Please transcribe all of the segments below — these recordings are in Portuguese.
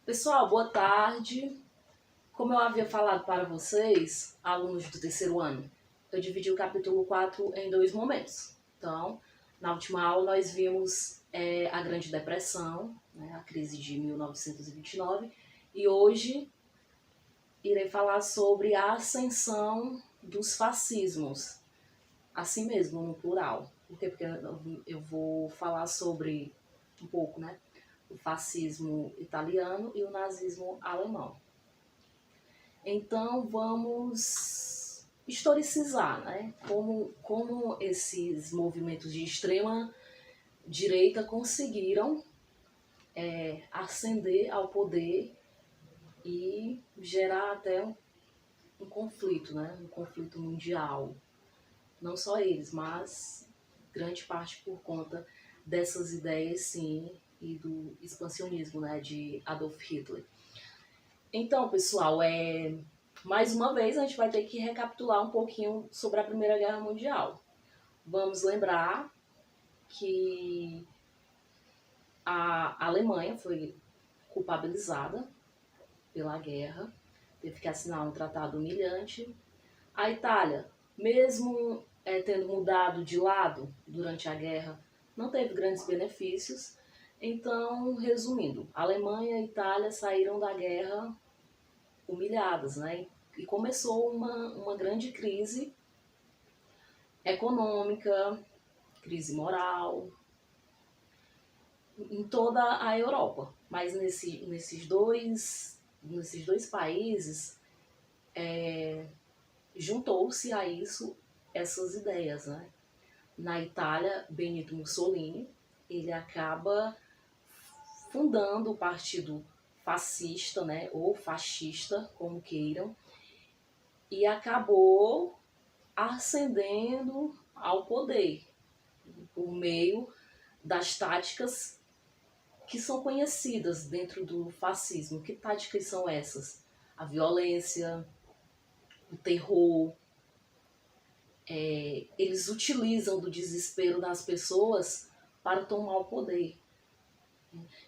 Pessoal, boa tarde. Como eu havia falado para vocês, alunos do terceiro ano, eu dividi o capítulo 4 em dois momentos. Então, na última aula nós vimos a Grande Depressão, né, a crise de 1929, e hoje irei falar sobre a ascensão dos fascismos, assim mesmo, no plural. Por quê? Porque eu vou falar sobre um pouco, né, o fascismo italiano e o nazismo alemão. Então vamos historicizar, né? Como esses movimentos de extrema direita conseguiram ascender ao poder e gerar até um conflito, né? Um conflito mundial. Não só eles, mas grande parte por conta dessas ideias, sim, e do expansionismo, né, de Adolf Hitler. Então, pessoal, mais uma vez a gente vai ter que recapitular um pouquinho sobre a Primeira Guerra Mundial. Vamos lembrar que a Alemanha foi culpabilizada pela guerra, teve que assinar um tratado humilhante. A Itália, mesmo tendo mudado de lado durante a guerra, não teve grandes benefícios. Então, resumindo, a Alemanha e a Itália saíram da guerra humilhadas, né? E começou uma grande crise econômica, crise moral, em toda a Europa. Mas nesses dois países juntou-se a isso essas ideias, né? Na Itália, Benito Mussolini, ele acaba fundando o partido fascista, né, ou fascista, como queiram, e acabou ascendendo ao poder por meio das táticas que são conhecidas dentro do fascismo. Que táticas são essas? A violência, o terror. Eles utilizam do desespero das pessoas para tomar o poder.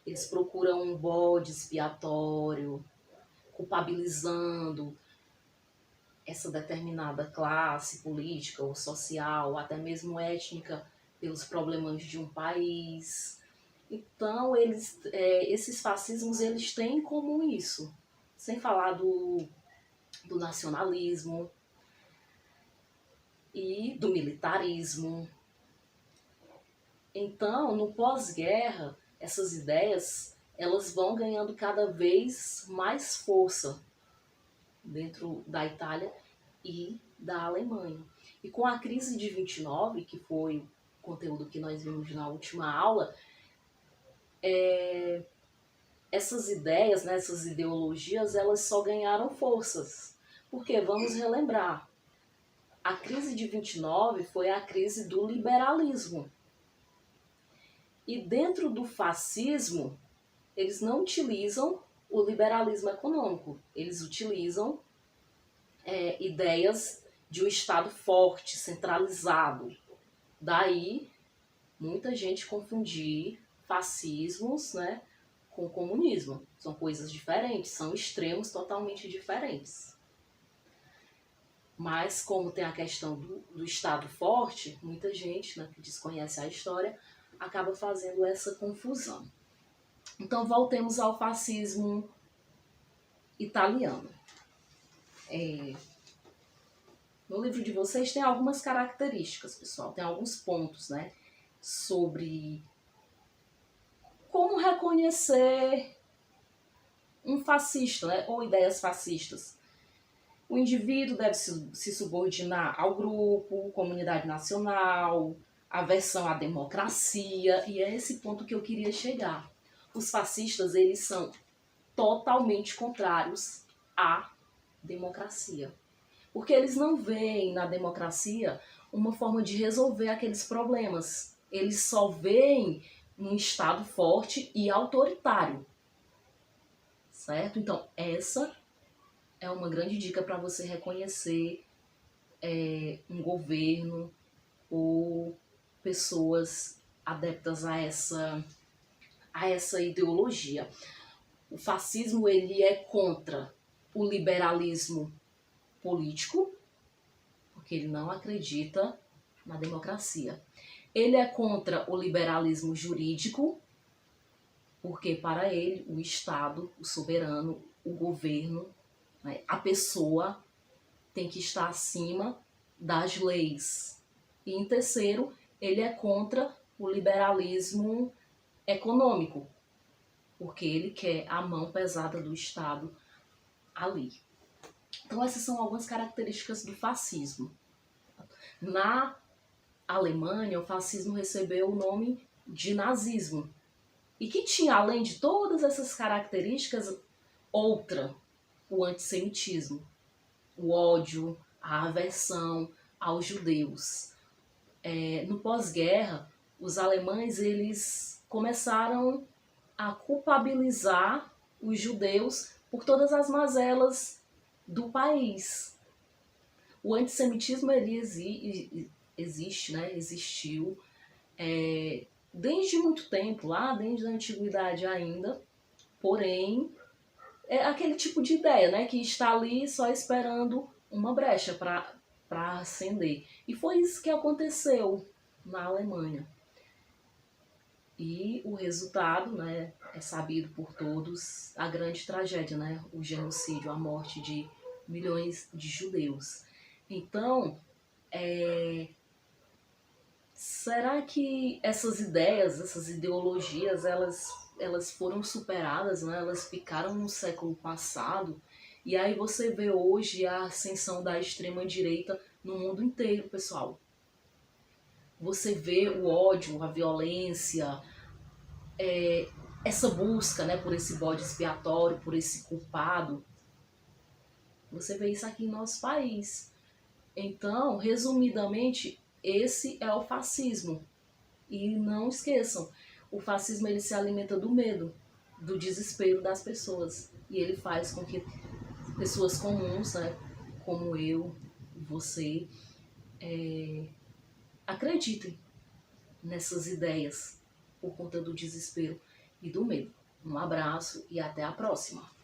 Eles procuram um bode expiatório, culpabilizando essa determinada classe política ou social, ou até mesmo étnica, pelos problemas de um país. Então, esses fascismos eles têm em comum isso, sem falar do nacionalismo e do militarismo. Então, no pós-guerra, essas ideias elas vão ganhando cada vez mais força dentro da Itália e da Alemanha. E com a crise de 29, que foi o conteúdo que nós vimos na última aula, essas ideias, né, essas ideologias, elas só ganharam forças. Porque, vamos relembrar, a crise de 29 foi a crise do liberalismo. E dentro do fascismo, eles não utilizam o liberalismo econômico, eles utilizam ideias de um Estado forte, centralizado. Daí, muita gente confundir fascismos, né, com comunismo. São coisas diferentes, são extremos totalmente diferentes. Mas, como tem a questão do Estado forte, muita gente, né, que desconhece a história acaba fazendo essa confusão. Então, voltemos ao fascismo italiano. No livro de vocês tem algumas características, pessoal, tem alguns pontos, né, sobre como reconhecer um fascista, né, ou ideias fascistas. O indivíduo deve se subordinar ao grupo, comunidade nacional, aversão à democracia, e é esse ponto que eu queria chegar. Os fascistas, eles são totalmente contrários à democracia. Porque eles não veem na democracia uma forma de resolver aqueles problemas. Eles só veem um Estado forte e autoritário. Certo? Então, essa é uma grande dica para você reconhecer um governo ou pessoas adeptas a essa ideologia. O fascismo ele é contra o liberalismo político, porque ele não acredita na democracia. Ele é contra o liberalismo jurídico, porque para ele o Estado, o soberano, o governo, né, a pessoa tem que estar acima das leis. E em terceiro, ele é contra o liberalismo econômico, porque ele quer a mão pesada do Estado ali. Então essas são algumas características do fascismo. Na Alemanha, o fascismo recebeu o nome de nazismo, e que tinha, além de todas essas características, outra, o antissemitismo, o ódio, a aversão aos judeus. No pós-guerra, os alemães eles começaram a culpabilizar os judeus por todas as mazelas do país. O antissemitismo ele existe, né? Existiu desde muito tempo, lá desde a antiguidade ainda, porém é aquele tipo de ideia, né? Que está ali só esperando uma brecha para acender. E foi isso que aconteceu na Alemanha. E o resultado, né, é sabido por todos, a grande tragédia, né, o genocídio, a morte de milhões de judeus. Então, será que essas ideias, essas ideologias, elas foram superadas, né? Elas ficaram no século passado? E aí você vê hoje a ascensão da extrema-direita no mundo inteiro, pessoal. Você vê o ódio, a violência, essa busca, né, por esse bode expiatório, por esse culpado. Você vê isso aqui em nosso país. Então, resumidamente, esse é o fascismo. E não esqueçam, o fascismo ele se alimenta do medo, do desespero das pessoas. E ele faz com que pessoas comuns, né, como eu, você, acreditem nessas ideias por conta do desespero e do medo. Um abraço e até a próxima!